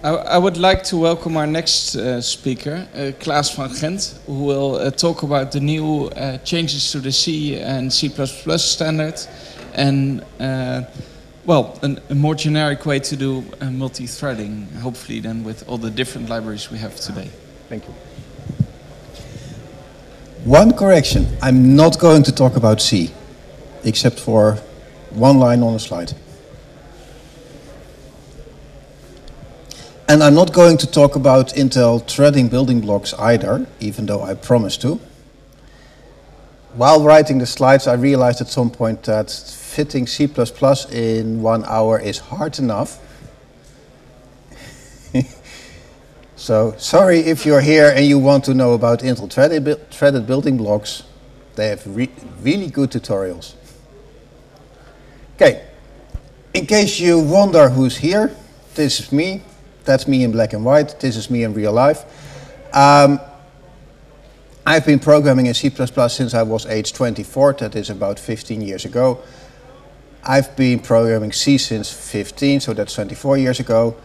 I would like to welcome our next speaker, Klaas van Gend, who will talk about the new changes to the C and C++ standard and, well, a more generic way to do multi-threading, hopefully then with all the different libraries we have today. Thank you. One correction, I'm not going to talk about C, except for one line on the slide. And I'm not going to talk about Intel threading building blocks either, even though I promised to. While writing the slides, I realized at some point that fitting C++ in 1 hour is hard enough. So, sorry if you're here and you want to know about Intel threaded building blocks. They have really good tutorials. Okay, in case you wonder who's here, this is me. That's me in black and white. This is me in real life. I've been programming in C++ since I was age 24. That is about 15 years ago. I've been programming C since 15, so that's 24 years ago.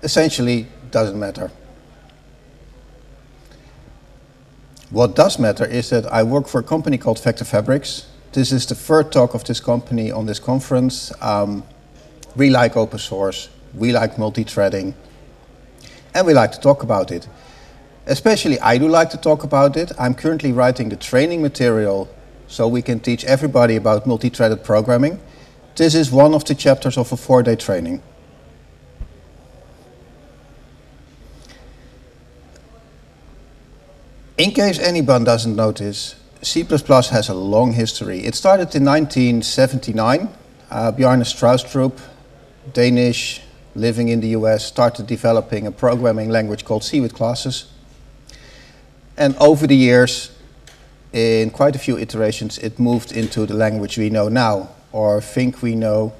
Essentially, doesn't matter. What does matter is that I work for a company called Vector Fabrics. This is the third talk of this company on this conference. We like open source, we like multi-threading, and we like to talk about it. Especially I do like to talk about it. I'm currently writing the training material so we can teach everybody about multi-threaded programming. This is one of the chapters of a 4-day training. In case anyone doesn't notice, C++ has a long history. It started in 1979. Bjarne Stroustrup, Danish, living in the US, started developing a programming language called C with classes. And over the years, in quite a few iterations, it moved into the language we know now, or think we know.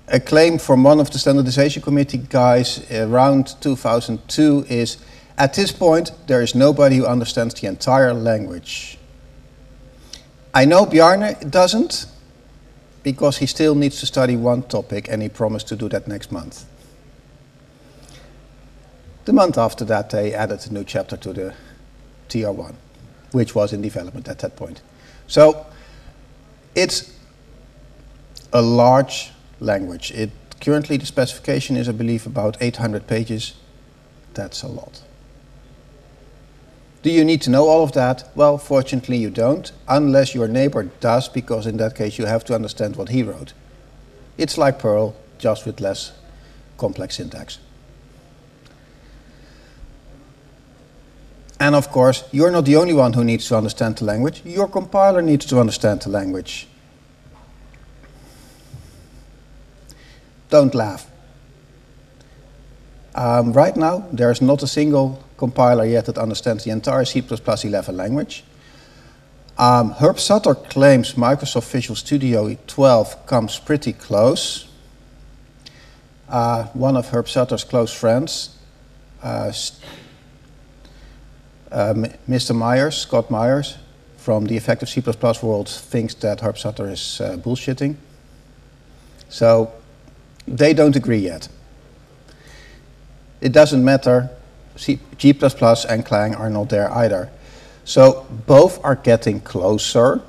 A claim from one of the standardization committee guys around 2002 is, at this point, there is nobody who understands the entire language. I know Bjarne doesn't, because he still needs to study one topic, and he promised to do that next month. The month after that, they added a new chapter to the TR1, which was in development at that point. So, it's a large language. Currently, the specification is, I believe, about 800 pages. That's a lot. Do you need to know all of that? Well, fortunately you don't, unless your neighbor does, because in that case you have to understand what he wrote. It's like Perl, just with less complex syntax. And of course, you're not the only one who needs to understand the language. Your compiler needs to understand the language. Don't laugh. Right now, there's not a single compiler yet that understands the entire C++11 language. Herb Sutter claims Microsoft Visual Studio 12 comes pretty close. One of Herb Sutter's close friends, Mr. Myers, Scott Myers, from the Effective C++ world, thinks that Herb Sutter is bullshitting. So they don't agree yet. It doesn't matter, G++ and Clang are not there either. So both are getting closer.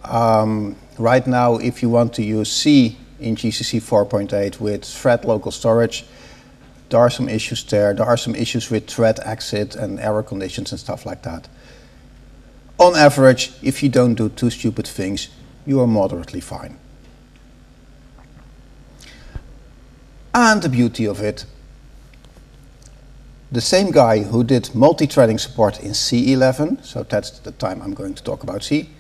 Right now, if you want to use C in GCC 4.8 with thread local storage, there are some issues there. There are some issues with thread exit and error conditions and stuff like that. On average, if you don't do too stupid things, you are moderately fine. And the beauty of it, the same guy who did multi-threading support in C11, so that's the time I'm going to talk about C,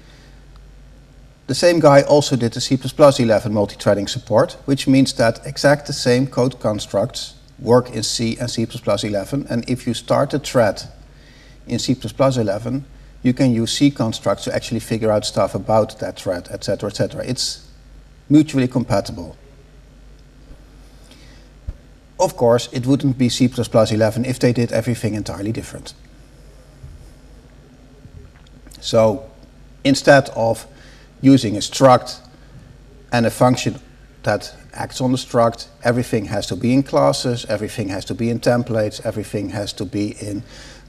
the same guy also did the C++11 multi-threading support, which means that exact the same code constructs work in C and C++11, and if you start a thread in C++11, you can use C constructs to actually figure out stuff about that thread, etc., etc. It's mutually compatible. Of course, it wouldn't be C++11 if they did everything entirely different. So, instead of using a struct and a function that acts on the struct. Everything has to be in classes, everything has to be in templates, everything has to be in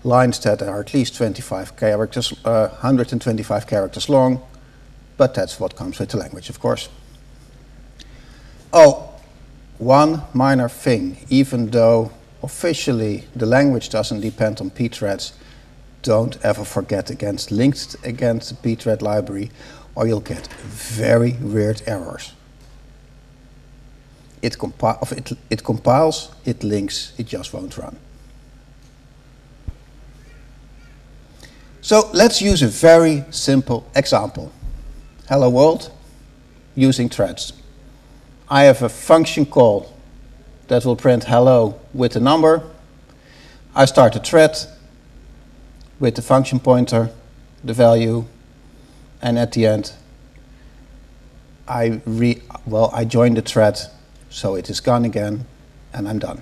lines that are at least 25 characters, 125 characters long, but that's what comes with the language, of course. Oh, one minor thing, even though officially the language doesn't depend on pthreads, don't ever forget linked against the pthread library, or you'll get very weird errors. It compiles, it links, it just won't run. So let's use a very simple example. Hello world, using threads. I have a function call that will print hello with a number. I start a thread with the function pointer, the value, and at the end I join the thread, so it is gone again, and I'm done.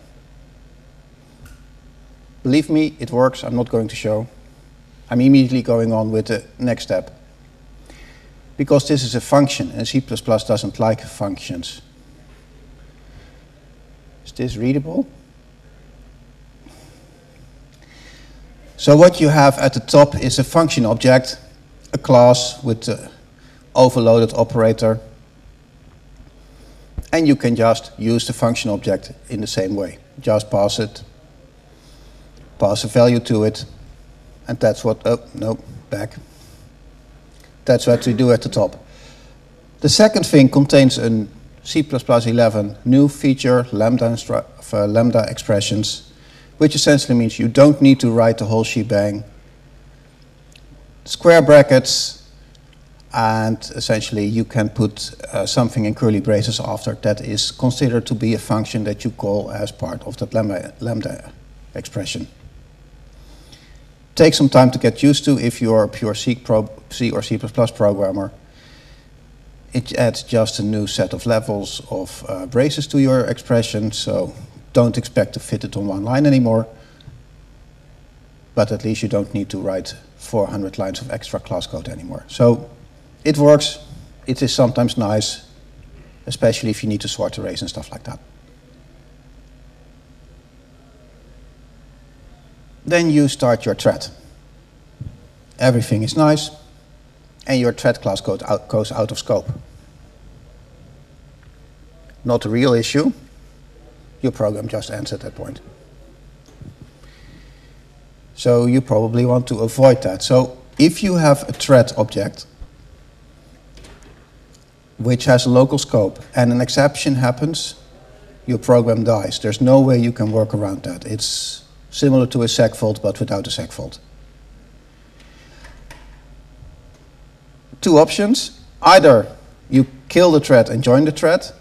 Believe me, it works. I'm not going to show. I'm immediately going on with the next step. Because this is a function, and C++ doesn't like functions. Is this readable? So what you have at the top is a function object, a class with the overloaded operator, and you can just use the function object in the same way. Just pass it, pass a value to it, and that's what, oh, no, back. That's what we do at the top. The second thing contains a C++11 new feature, lambda expressions, which essentially means you don't need to write the whole shebang. Square brackets, and essentially you can put something in curly braces after that is considered to be a function that you call as part of that lambda expression. Take some time to get used to if you're a pure C or C++ programmer. It adds just a new set of levels of braces to your expression, so don't expect to fit it on one line anymore. But at least you don't need to write 400 lines of extra class code anymore. So it works. It is sometimes nice, especially if you need to sort arrays and stuff like that. Then you start your thread. Everything is nice, and your thread class code goes out of scope. Not a real issue. Your program just ends at that point. So you probably want to avoid that. So if you have a thread object which has a local scope and an exception happens, your program dies. There's no way you can work around that. It's similar to a segfault, but without a segfault. Two options. Either you kill the thread and join the thread,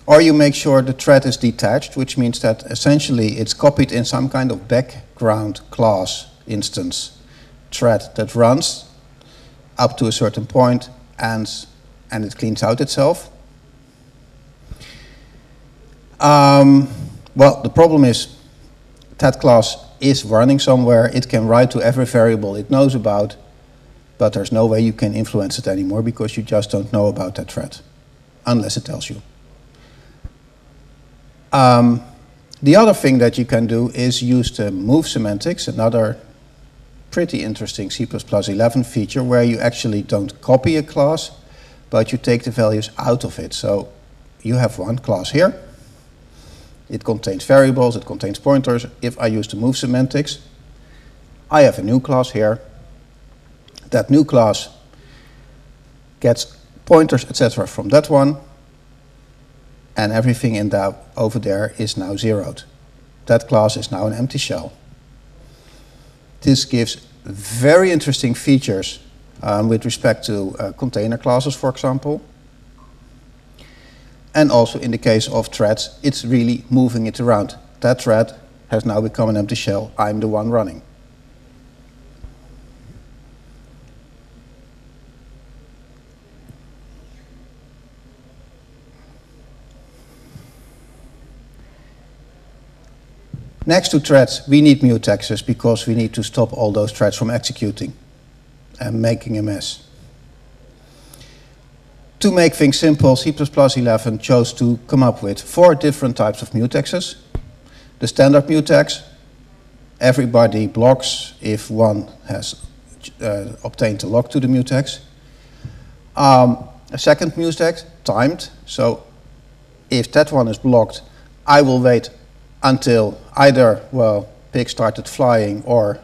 or you make sure the thread is detached, which means that essentially it's copied in some kind of background class instance thread that runs up to a certain point and it cleans out itself. Well, the problem is that class is running somewhere. It can write to every variable it knows about, but there's no way you can influence it anymore because you just don't know about that thread, unless it tells you. The other thing that you can do is use the move semantics, another pretty interesting C++11 feature where you actually don't copy a class, but you take the values out of it. So you have one class here. It contains variables, it contains pointers. If I use the move semantics, I have a new class here. That new class gets pointers, etc. from that one, and everything in that over there is now zeroed. That class is now an empty shell. This gives very interesting features with respect to container classes, for example. And also in the case of threads, it's really moving it around. That thread has now become an empty shell. I'm the one running. Next to threads, we need mutexes because we need to stop all those threads from executing and making a mess. To make things simple, C++11 chose to come up with 4 different types of mutexes. The standard mutex, everybody blocks if one has obtained a lock to the mutex. A second mutex, timed, so if that one is blocked, I will wait until either, well, pig started flying or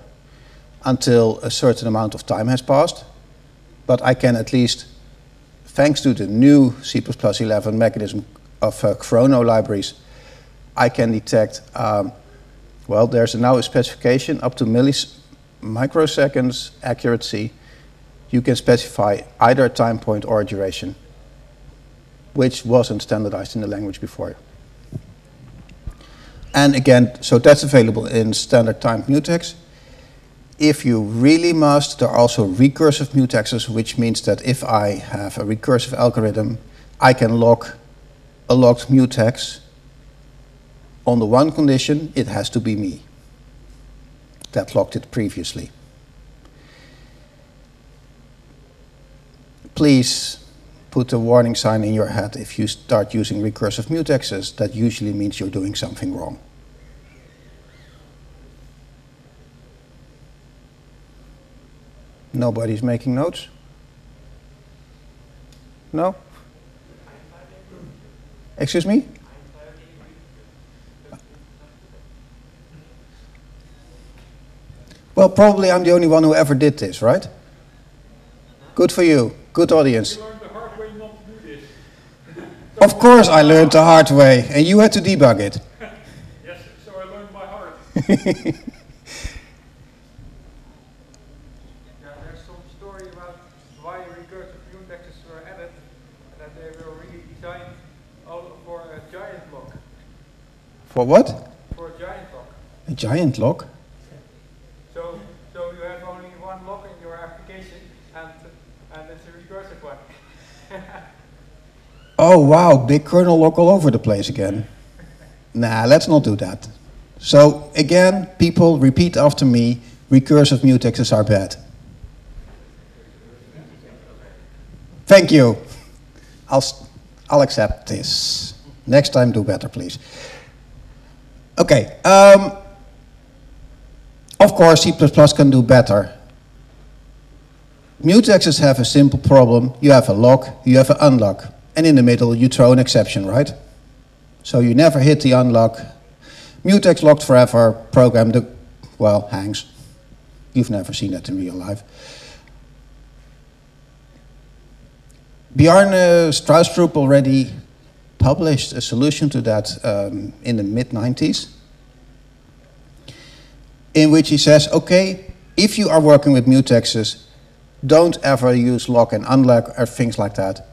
until a certain amount of time has passed. But I can at least, thanks to the new C++11 mechanism of chrono libraries, I can detect, well, there's now a specification up to microseconds accuracy. You can specify either a time point or a duration, which wasn't standardized in the language before. And again, so that's available in standard timed mutex. If you really must, there are also recursive mutexes, which means that if I have a recursive algorithm, I can lock a locked mutex on the one condition: it has to be me that locked it previously. Please put a warning sign in your head if you start using recursive mutexes. That usually means you're doing something wrong. Nobody's making notes? No? Excuse me? Well, probably I'm the only one who ever did this, right? Good for you. Good audience. You learned the hard way not to do this. Of course I learned the hard way, and you had to debug it. Yes, so I learned by heart. There's some story about why recursive mutexes were added, and that they were really designed for a giant lock. For what? For a giant lock. A giant lock? So you have only one lock in your application, and it's a recursive one. Oh wow, big kernel lock all over the place again. Nah, let's not do that. So again, people repeat after me, recursive mutexes are bad. Thank you. I'll accept this. Next time do better, please. Okay. Of course, C++ can do better. Mutexes have a simple problem. You have a lock, you have an unlock. And in the middle, you throw an exception, right? So you never hit the unlock. Mutex locked forever, program, well, hangs. You've never seen that in real life. Bjarne Stroustrup already published a solution to that in the mid-90s, in which he says, okay, if you are working with mutexes, don't ever use lock and unlock or things like that.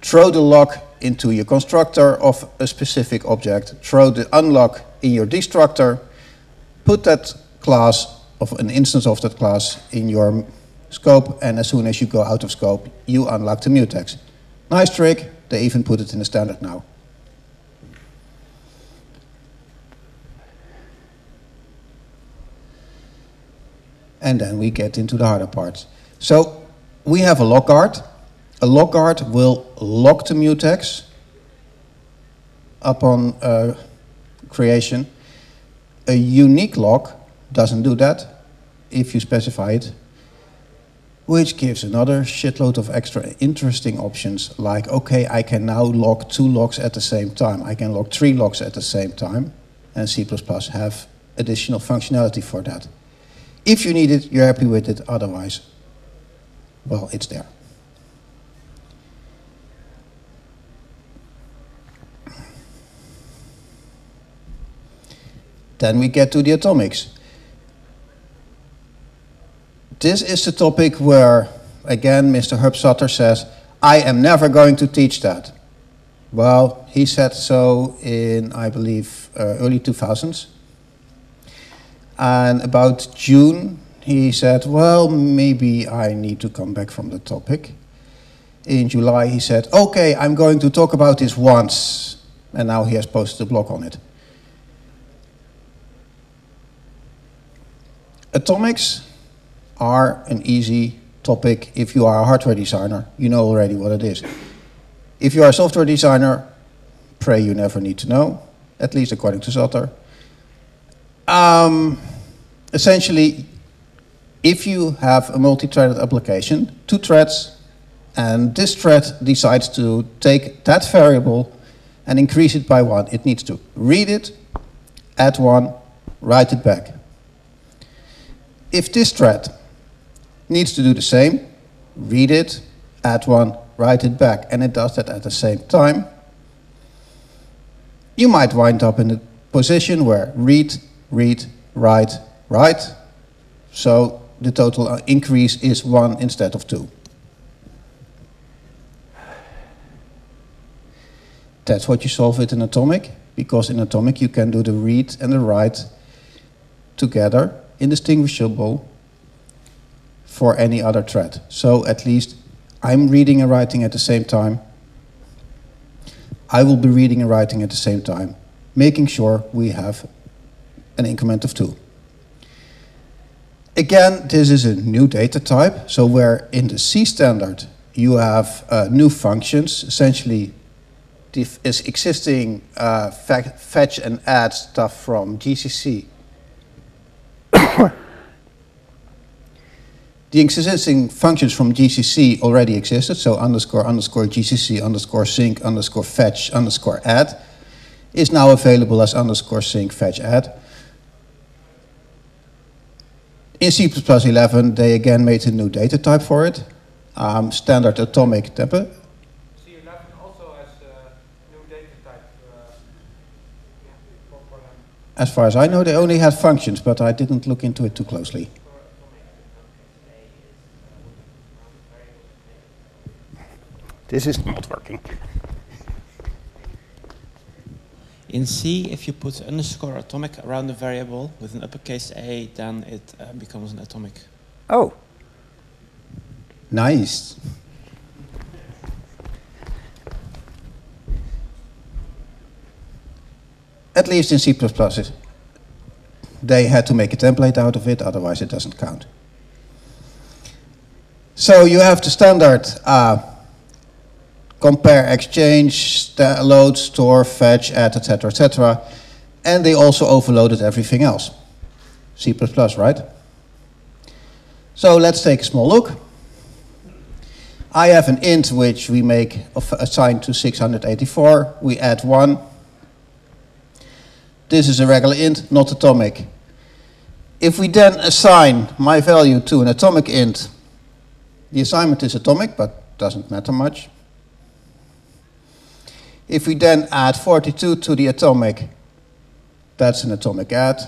Throw the lock into your constructor of a specific object, throw the unlock in your destructor, put that class of an instance of that class in your scope, and as soon as you go out of scope, you unlock the mutex. Nice trick, they even put it in the standard now. And then we get into the harder parts. So we have a lock guard. A lock guard will lock the mutex upon creation. A unique lock doesn't do that if you specify it, which gives another shitload of extra interesting options, like, okay, I can now lock 2 locks at the same time. I can lock 3 locks at the same time, and C++ have additional functionality for that. If you need it, you're happy with it. Otherwise, well, it's there. Then we get to the atomics. This is the topic where, again, Mr. Hubsutter says, I am never going to teach that. Well, he said so in, I believe, early 2000s. And about June, he said, well, maybe I need to come back from the topic. In July, he said, okay, I'm going to talk about this once. And now he has posted a blog on it. Atomics are an easy topic. If you are a hardware designer, you know already what it is. If you are a software designer, pray you never need to know, at least according to Sutter. Essentially, if you have a multi-threaded application, 2 threads, and this thread decides to take that variable and increase it by 1, it needs to read it, add 1, write it back. If this thread needs to do the same, read it, add 1, write it back, and it does that at the same time, you might wind up in a position where read, write, write, so the total increase is 1 instead of 2. That's what you solve with an atomic, because in atomic you can do the read and the write together, indistinguishable for any other thread. So at least I'm reading and writing at the same time. I will be reading and writing at the same time, making sure we have an increment of 2. Again, this is a new data type, so where in the C standard you have new functions, essentially the existing fetch and add stuff from GCC. The existing functions from GCC already existed, so underscore GCC underscore sync underscore fetch underscore add is now available as underscore sync fetch add. In C++ 11, they again made a new data type for it, standard atomic template. C11 also has a new data type for them. As far as I know, they only had functions, but I didn't look into it too closely. This is not working. In C, if you put underscore atomic around the variable with an uppercase A, then it becomes an atomic. Oh. Nice. At least in C++, they had to make a template out of it, otherwise it doesn't count. So you have the standard compare, exchange, load, store, fetch, add, etc., etc. And they also overloaded everything else. C++, right? So let's take a small look. I have an int which we make assigned to 684. We add 1. This is a regular int, not atomic. If we then assign my value to an atomic int, the assignment is atomic, but doesn't matter much. If we then add 42 to the atomic, that's an atomic add.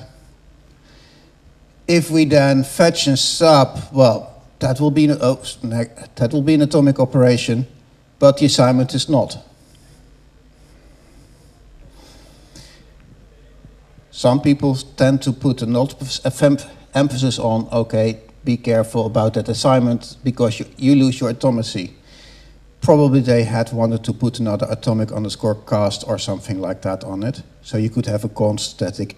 If we then fetch and sub, well, that will be an atomic operation, but the assignment is not. Some people tend to put an emphasis on, okay, be careful about that assignment because you lose your atomacy. Probably they had wanted to put another atomic underscore cast or something like that on it. So you could have a const static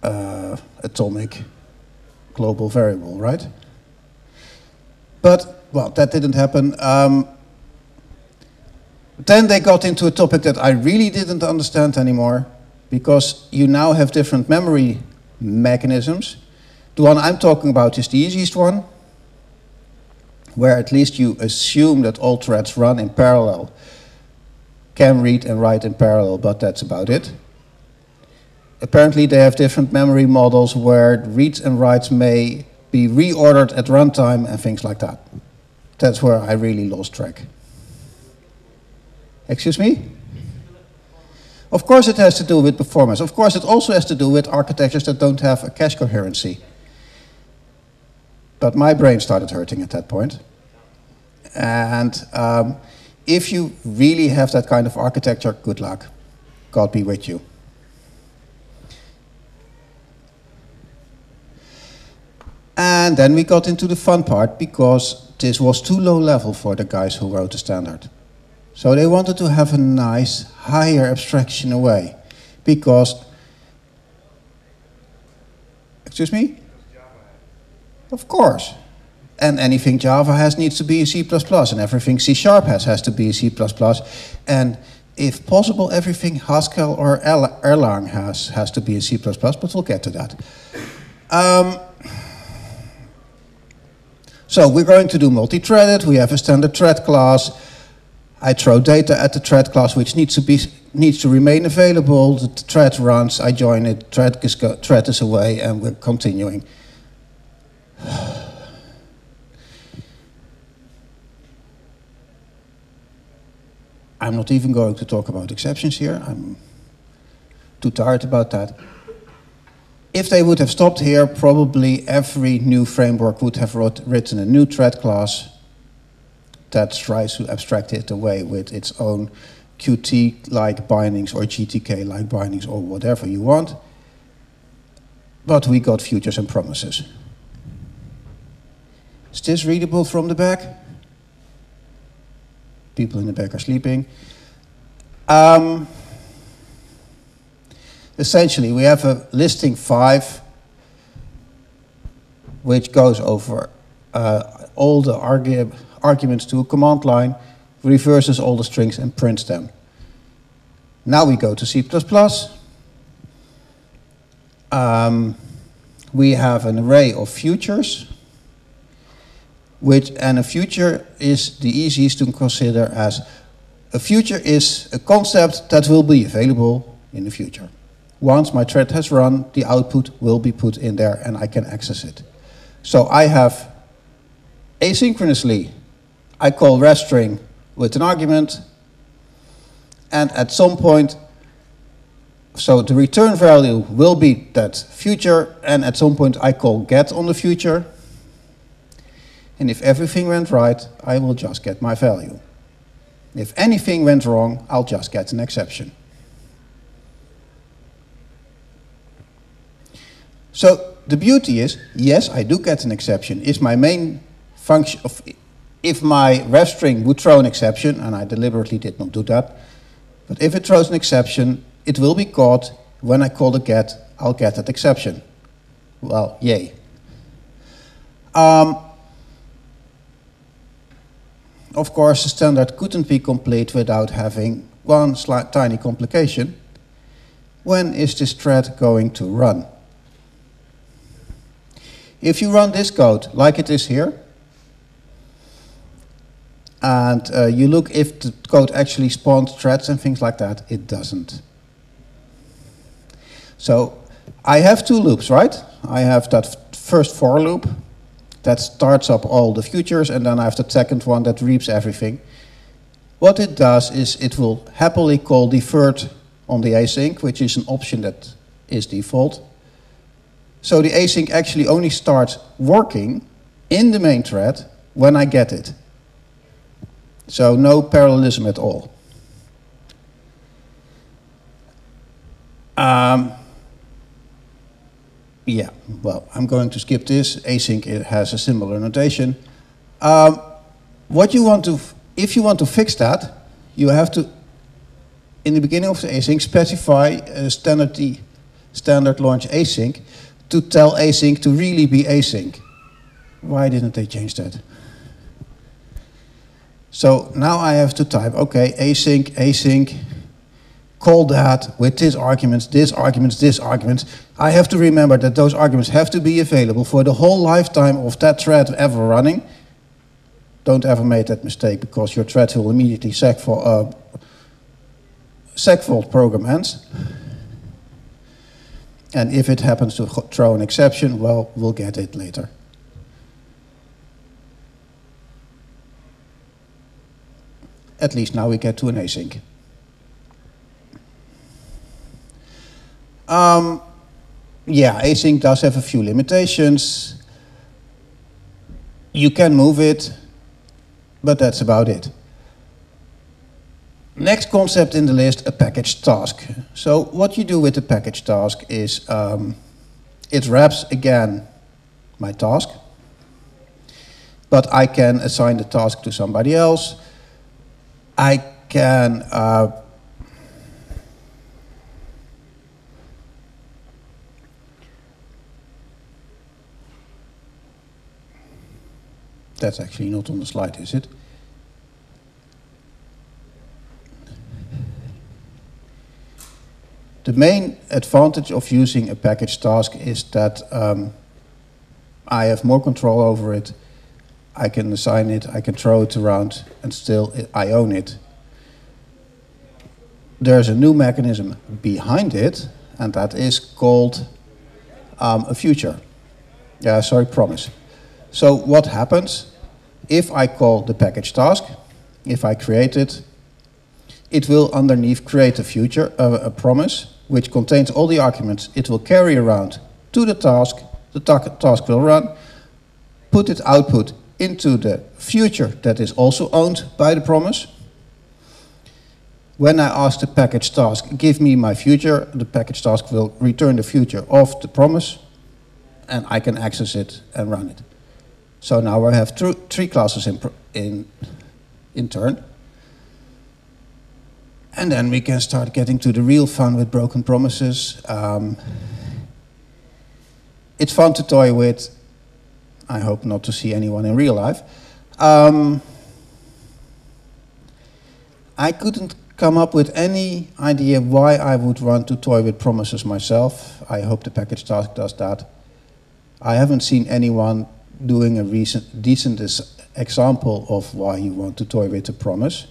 atomic global variable, right? But, well, that didn't happen. Then they got into a topic that I really didn't understand anymore, because you now have different memory mechanisms. The one I'm talking about is the easiest one, where at least you assume that all threads run in parallel, can read and write in parallel, but that's about it. Apparently they have different memory models where reads and writes may be reordered at runtime and things like that. That's where I really lost track. Excuse me? Of course it has to do with performance. Of course it also has to do with architectures that don't have a cache coherency. But my brain started hurting at that point. And if you really have that kind of architecture, good luck. God be with you. And then we got into the fun part, because this was too low level for the guys who wrote the standard. So they wanted to have a nice, higher abstraction away, because, excuse me? Of course. And anything Java has needs to be in C++, and everything C# has to be in C++. And if possible, everything Haskell or Erlang has to be in C++, but we'll get to that. So we're going to do multi-threaded. We have a standard thread class. I throw data at the thread class, which needs to remain available. The thread runs, I join it, thread is away, and we're continuing. I'm not even going to talk about exceptions here. I'm too tired about that. If they would have stopped here, probably every new framework would have written a new thread class that tries to abstract it away with its own Qt-like bindings or GTK-like bindings or whatever you want. But we got futures and promises. Is this readable from the back? People in the back are sleeping. Essentially, we have a listing 5, which goes over all the arguments to a command line, reverses all the strings and prints them. Now we go to C++. We have an array of futures, and a future is the easiest to consider as a future is a concept that will be available in the future. Once my thread has run, the output will be put in there and I can access it. So I have asynchronously, I call restring with an argument, and at some point, so the return value will be that future, and at some point I call get on the future. And if everything went right, I will just get my value. If anything went wrong, I'll just get an exception. So the beauty is, yes, I do get an exception. Is my main function of, if my ref string would throw an exception, and I deliberately did not do that, but if it throws an exception, it will be caught. When I call the get, I'll get that exception. Well, yay. Of course, the standard couldn't be complete without having one tiny complication. When is this thread going to run? If you run this code like it is here, and you look if the code actually spawns threads and things like that, it doesn't. So I have 2 loops, right? I have that first for loop that starts up all the futures, and then I have the second one that reaps everything. What it does is it will happily call deferred on the async, which is an option that is default. So the async actually only starts working in the main thread when I get it. So no parallelism at all. Yeah, well, I'm going to skip this. Async it has a similar notation. What you want to, if you want to fix that, you have to, in the beginning of the async, specify a standard launch async to tell async to really be async. Why didn't they change that? So now I have to type, okay, async, call that with this arguments, this arguments, this arguments. I have to remember that those arguments have to be available for the whole lifetime of that thread ever running. Don't ever make that mistake, because your thread will immediately segfault program ends. And if it happens to throw an exception, well, we'll get it later. At least now we get to an async. Yeah, async does have a few limitations. You can move it, but that's about it. Next concept in the list, a package task. So what you do with the package task is it wraps again my task, but I can assign the task to somebody else. I can That's actually not on the slide, is it? The main advantage of using a package task is that I have more control over it. I can assign it, I can throw it around, and still I own it. There's a new mechanism behind it, and that is called a future. Promise. So what happens if I call the package task, if I create it, it will underneath create a future, a promise, which contains all the arguments it will carry around to the task will run, put its output into the future that is also owned by the promise. When I ask the package task, give me my future, the package task will return the future of the promise, and I can access it and run it. So now I have three classes in turn. And then we can start getting to the real fun with broken promises. It's fun to toy with. I hope not to see anyone in real life. I couldn't come up with any idea why I would want to toy with promises myself. I hope the package task does that. I haven't seen anyone doing a decent example of why you want to toy with a promise.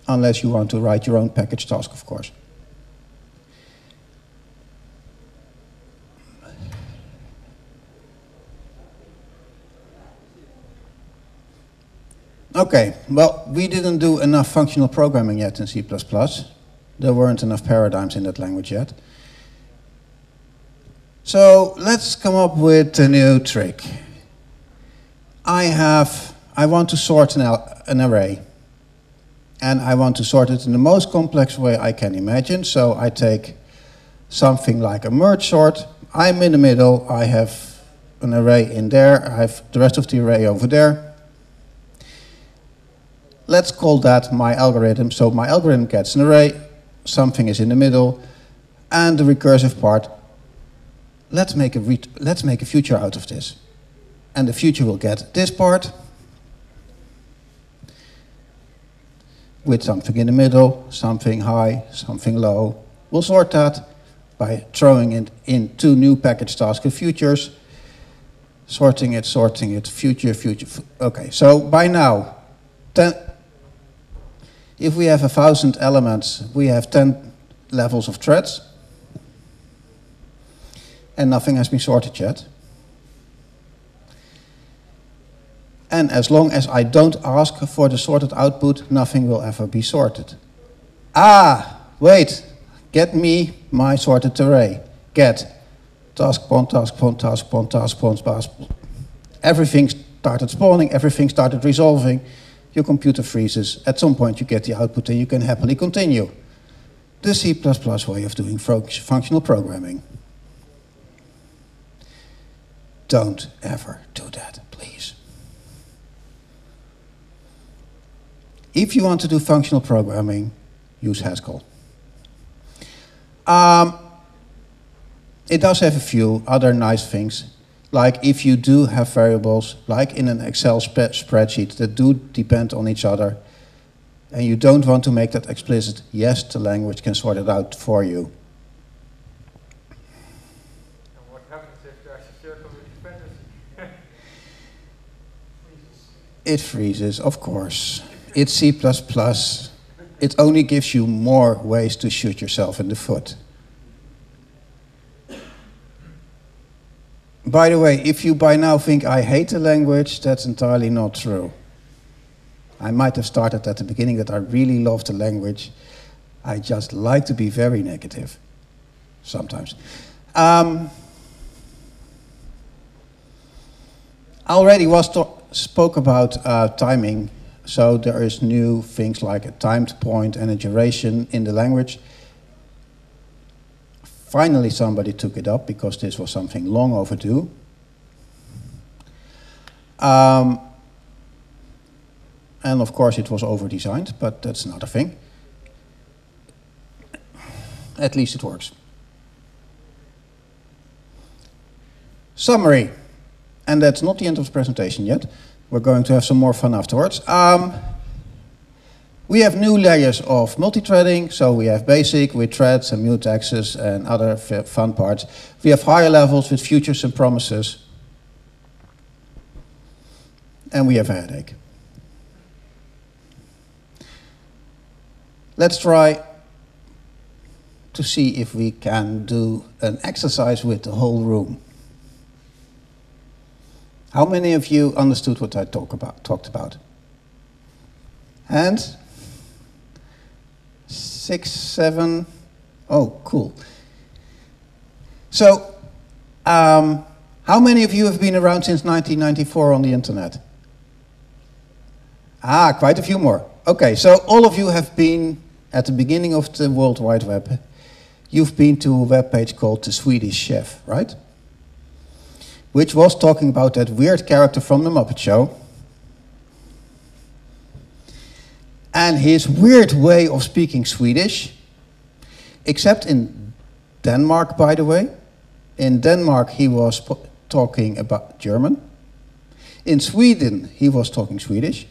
Unless you want to write your own package task, of course. Okay, well, we didn't do enough functional programming yet in C++. There weren't enough paradigms in that language yet. So let's come up with a new trick. I want to sort an array. And I want to sort it in the most complex way I can imagine. So I take something like a merge sort. I'm in the middle. I have an array in there. I have the rest of the array over there. Let's call that my algorithm. So my algorithm gets an array. Something is in the middle. And the recursive part, let's make a future out of this. And the future will get this part, with something in the middle, something high, something low. We'll sort that by throwing it in two new package tasks of futures, sorting it, future. Okay, so by now, if we have 1,000 elements, we have 10 levels of threads, and nothing has been sorted yet. And as long as I don't ask for the sorted output, nothing will ever be sorted. Wait, get me my sorted array. Get task spawn. Everything started spawning, everything started resolving. Your computer freezes. At some point you get the output and you can happily continue. The C++ way of doing functional programming. Don't ever do that, please. If you want to do functional programming, use Haskell. It does have a few other nice things, like if you do have variables, like in an Excel spreadsheet, that do depend on each other, and you don't want to make that explicit, yes, the language can sort it out for you. And what happens if there's a circle with dependency? It freezes, of course. It's C++. It only gives you more ways to shoot yourself in the foot. By the way, if you by now think I hate the language, that's entirely not true. I might have started at the beginning that I really love the language. I just like to be very negative, sometimes. I already spoke about timing. So there is new things like a timed point and a duration in the language. Finally somebody took it up because this was something long overdue. And of course it was over-designed, but that's another thing. At least it works. Summary. And that's not the end of the presentation yet. We're going to have some more fun afterwards. We have new layers of multithreading. So we have basic with threads and mutexes and other fun parts. We have higher levels with futures and promises. And we have a headache. Let's try to see if we can do an exercise with the whole room. How many of you understood what I talked about? Hands? 6, 7. Oh, cool. So, how many of you have been around since 1994 on the internet? Ah, quite a few more. Okay, so all of you have been at the beginning of the World Wide Web. You've been to a web page called the Swedish Chef, right? Which was talking about that weird character from the Muppet Show. And his weird way of speaking Swedish, except in Denmark, by the way. In Denmark, he was talking about German. In Sweden, he was talking Swedish.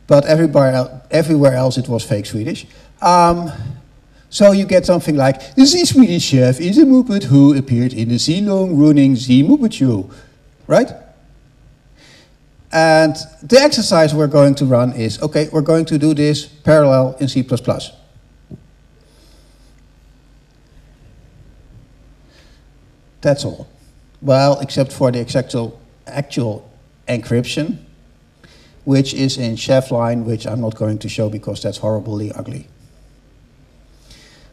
But everywhere else, it was fake Swedish. So you get something like, the Swedish Chef is a Muppet who appeared in the long-running The Muppet Show, right? And the exercise we're going to run is, okay, we're going to do this parallel in C++. That's all. Well, except for the actual encryption, which is in chef line, which I'm not going to show because that's horribly ugly.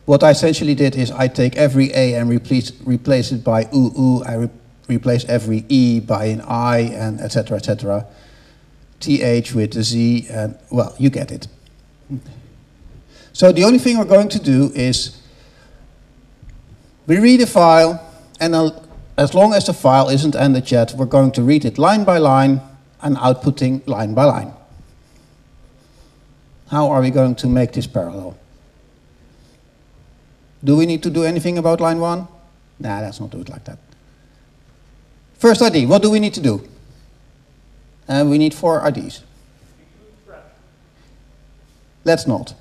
What I essentially did is I take every A and replace it by oo. I replace every E by an I, and etc., etc. TH with the Z, and well, you get it. So the only thing we're going to do is we read a file, and as long as the file isn't ended yet, we're going to read it line by line and outputting line by line. How are we going to make this parallel? Do we need to do anything about line 1? Nah, let's not do it like that. First ID, what do we need to do? We need 4 IDs. Let's not.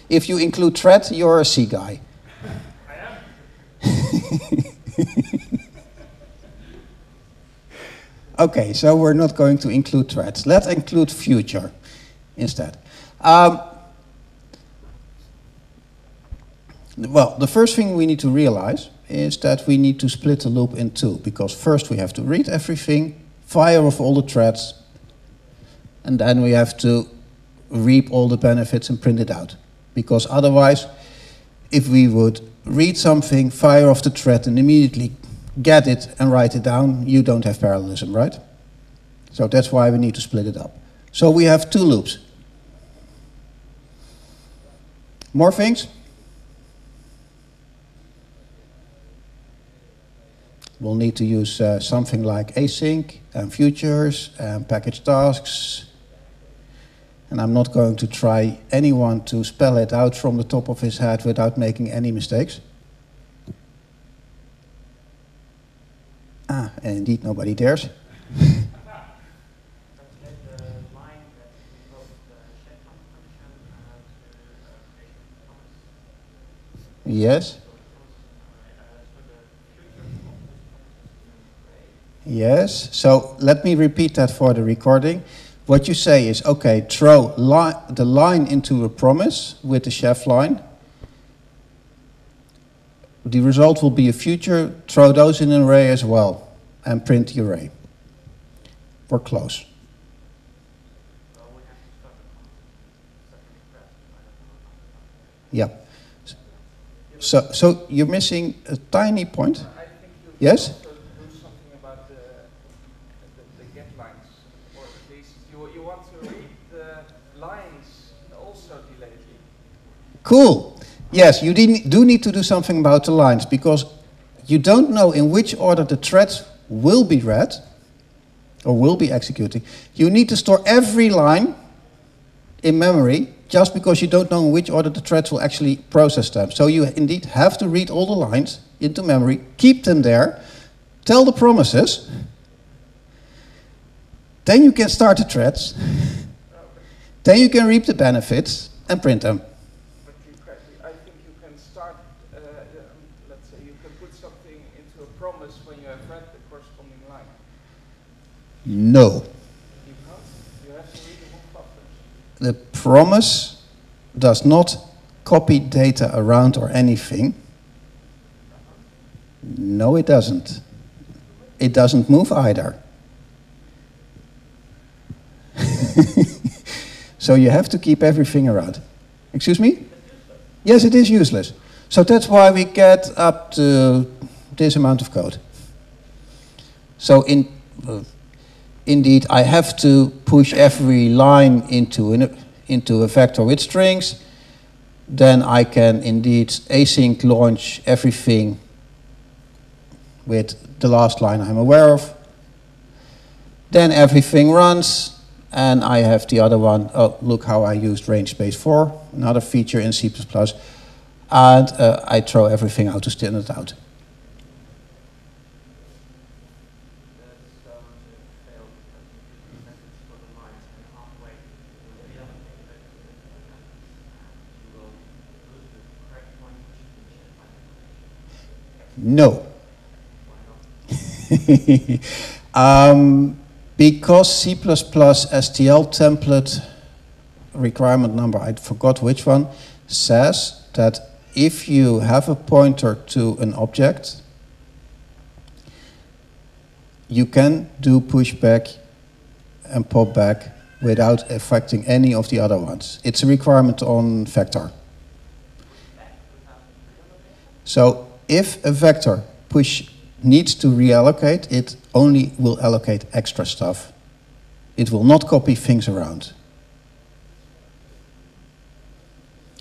If you include thread, you're a C guy. I am. Okay, so we're not going to include threads. Let's include future instead. Well, the first thing we need to realize is that we need to split the loop in 2, because first we have to read everything, fire off all the threads, and then we have to reap all the benefits and print it out. Because otherwise, if we would read something, fire off the thread, and immediately get it and write it down, you don't have parallelism, right? So that's why we need to split it up. So we have 2 loops. More things? We'll need to use something like async and futures and package tasks. And I'm not going to try anyone to spell it out from the top of his head without making any mistakes. Ah, and indeed nobody dares. Yes. Yes, so let me repeat that for the recording. What you say is, okay, throw the line into a promise with the chef line. The result will be a future, throw those in an array as well, and print the array. We're close. Yeah. So you're missing a tiny point. Yes? Cool. Yes, you do need to do something about the lines, because you don't know in which order the threads will be read or will be executing. You need to store every line in memory just because you don't know in which order the threads will actually process them. So you indeed have to read all the lines into memory, keep them there, tell the promises, then you can start the threads, then you can reap the benefits and print them. But I think you can start, let's say you can put something into a promise when you have read the corresponding line. No. You can't. You have to read the whole buffers. The promise does not copy data around or anything. No, it doesn't. It doesn't move either. So you have to keep everything around. Excuse me? Yes, it is useless. So that's why we get up to this amount of code. So indeed, I have to push every line into a vector with strings. Then I can indeed async launch everything with the last line I'm aware of. Then everything runs. And I have the other one. Oh, look how I used range space 4, another feature in C++. And I throw everything out to standard out. No. Because C++ STL template requirement number, I forgot which one, says that if you have a pointer to an object, you can do pushback and popback without affecting any of the other ones. It's a requirement on vector. So if a vector push needs to reallocate, it only will allocate extra stuff. It will not copy things around.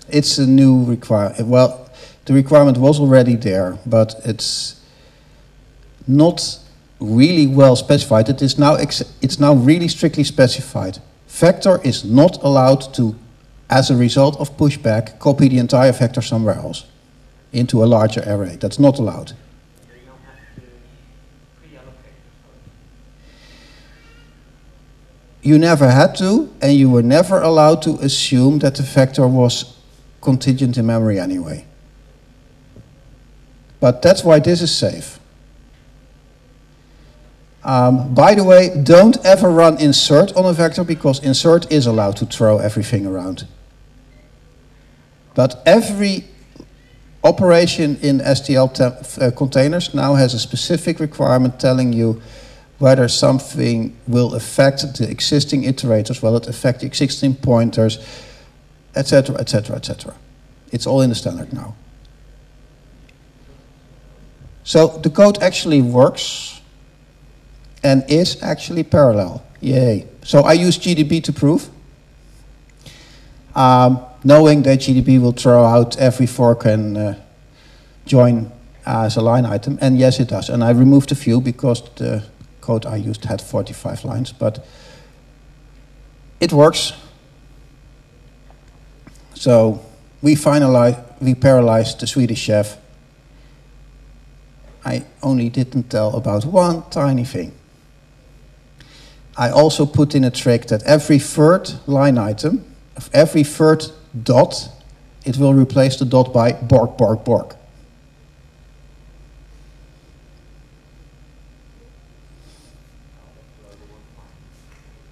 It's a new requirement. Well, the requirement was already there, but it's not really well specified. It's now really strictly specified. Vector is not allowed to, as a result of pushback, copy the entire vector somewhere else into a larger array. That's not allowed. You never had to, and you were never allowed to assume that the vector was contingent in memory anyway. But that's why this is safe. By the way, don't ever run insert on a vector, because insert is allowed to throw everything around. But every operation in STL containers now has a specific requirement telling you whether something will affect the existing iterators, will it affect the existing pointers, etc., etc., etc. It's all in the standard now. So the code actually works and is actually parallel. Yay. So I use GDB to prove, knowing that GDB will throw out every fork and join as a line item. And yes, it does. And I removed a few because the code I used had 45 lines, but it works. So we parallelized the Swedish Chef. I only didn't tell about one tiny thing. I also put in a trick that every third line item, of every third dot, it will replace the dot by bork, bork, bork.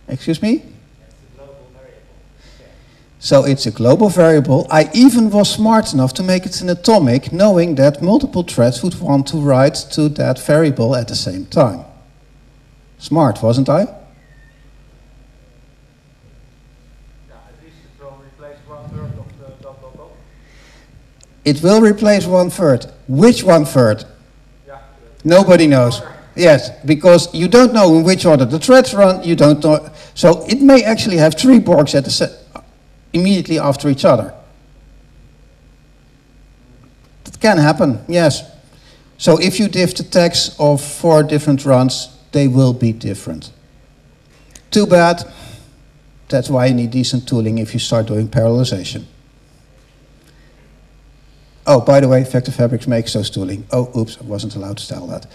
Excuse me? So it's a global variable. I even was smart enough to make it an atomic, knowing that multiple threads would want to write to that variable at the same time. Smart, wasn't I? Yeah, at least it will replace 1/3 of the dot, dot, dot. It will replace 1/3. Which 1/3? Yeah. Nobody knows. Yes, because you don't know in which order the threads run, you don't know. So it may actually have 3 borks at the immediately after each other. That can happen, yes. So if you diff the text of 4 different runs, they will be different. Too bad. That's why you need decent tooling if you start doing parallelization. Oh, by the way, Vector Fabrics makes those tooling. Oh, oops, I wasn't allowed to tell that.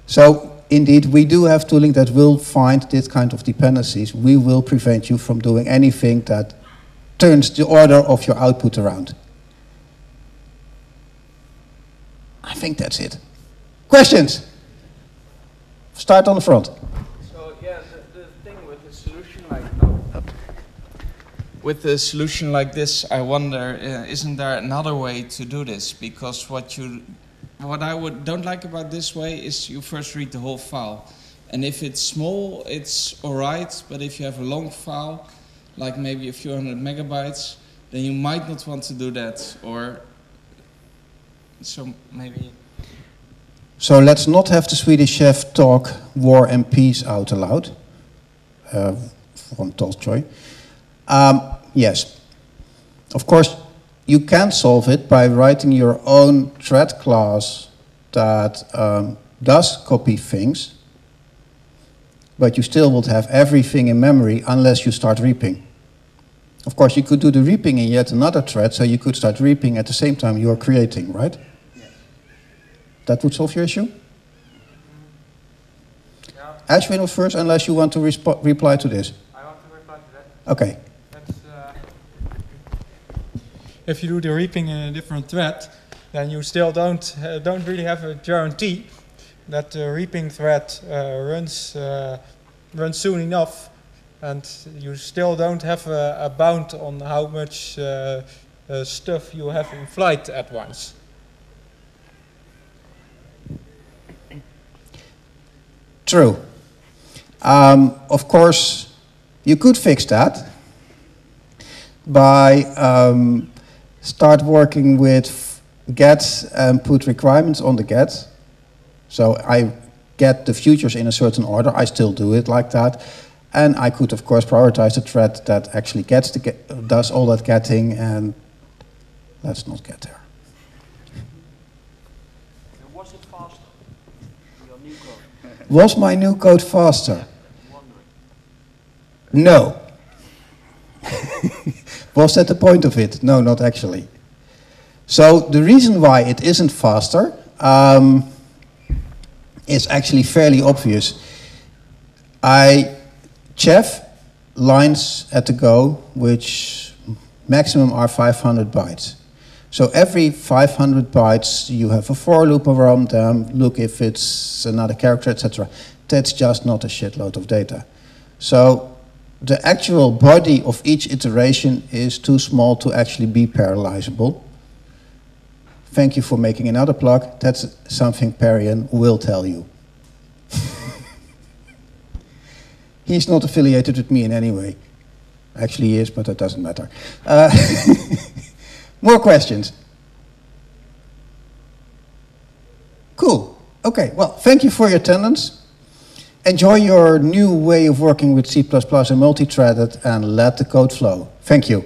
So, indeed, we do have tooling that will find this kind of dependencies. We will prevent you from doing anything that turns the order of your output around. I think that's it. Questions? Start on the front. So yeah, the thing with a solution like with a solution like this, I wonder, isn't there another way to do this? Because what I don't like about this way is you first read the whole file, and if it's small, it's all right. But if you have a long file, like maybe a few hundred megabytes, then you might not want to do that. Or so maybe. So let's not have the Swedish Chef talk War and Peace out aloud, from Tolstoy. Yes, of course, you can solve it by writing your own thread class that does copy things, but you still would have everything in memory unless you start reaping. Of course, you could do the reaping in yet another thread, so you could start reaping at the same time you are creating, right? That would solve your issue? Yeah, Ashwin was first, unless you want to reply to this. I want to reply to that. Okay. That's, if you do the reaping in a different thread, then you still don't really have a guarantee that the reaping thread runs soon enough, and you still don't have a bound on how much stuff you have in flight at once. True. Of course, you could fix that by start working with get and put requirements on the get. So I get the futures in a certain order. I still do it like that. And I could, of course, prioritize the thread that actually does all that getting, and let's not get there. Was it faster? Your new code? Was my new code faster? No. Was that the point of it? No, not actually. So the reason why it isn't faster is actually fairly obvious. Chef lines at the go, which maximum are 500 bytes. So every 500 bytes, you have a for loop around them, look if it's another character, etc. That's just not a shitload of data. So the actual body of each iteration is too small to actually be parallelizable. Thank you for making another plug. That's something Perian will tell you. He's not affiliated with me in any way. Actually he is, but that doesn't matter. More questions? Cool. Okay, well, thank you for your attendance. Enjoy your new way of working with C++ and multithreaded, and let the code flow. Thank you.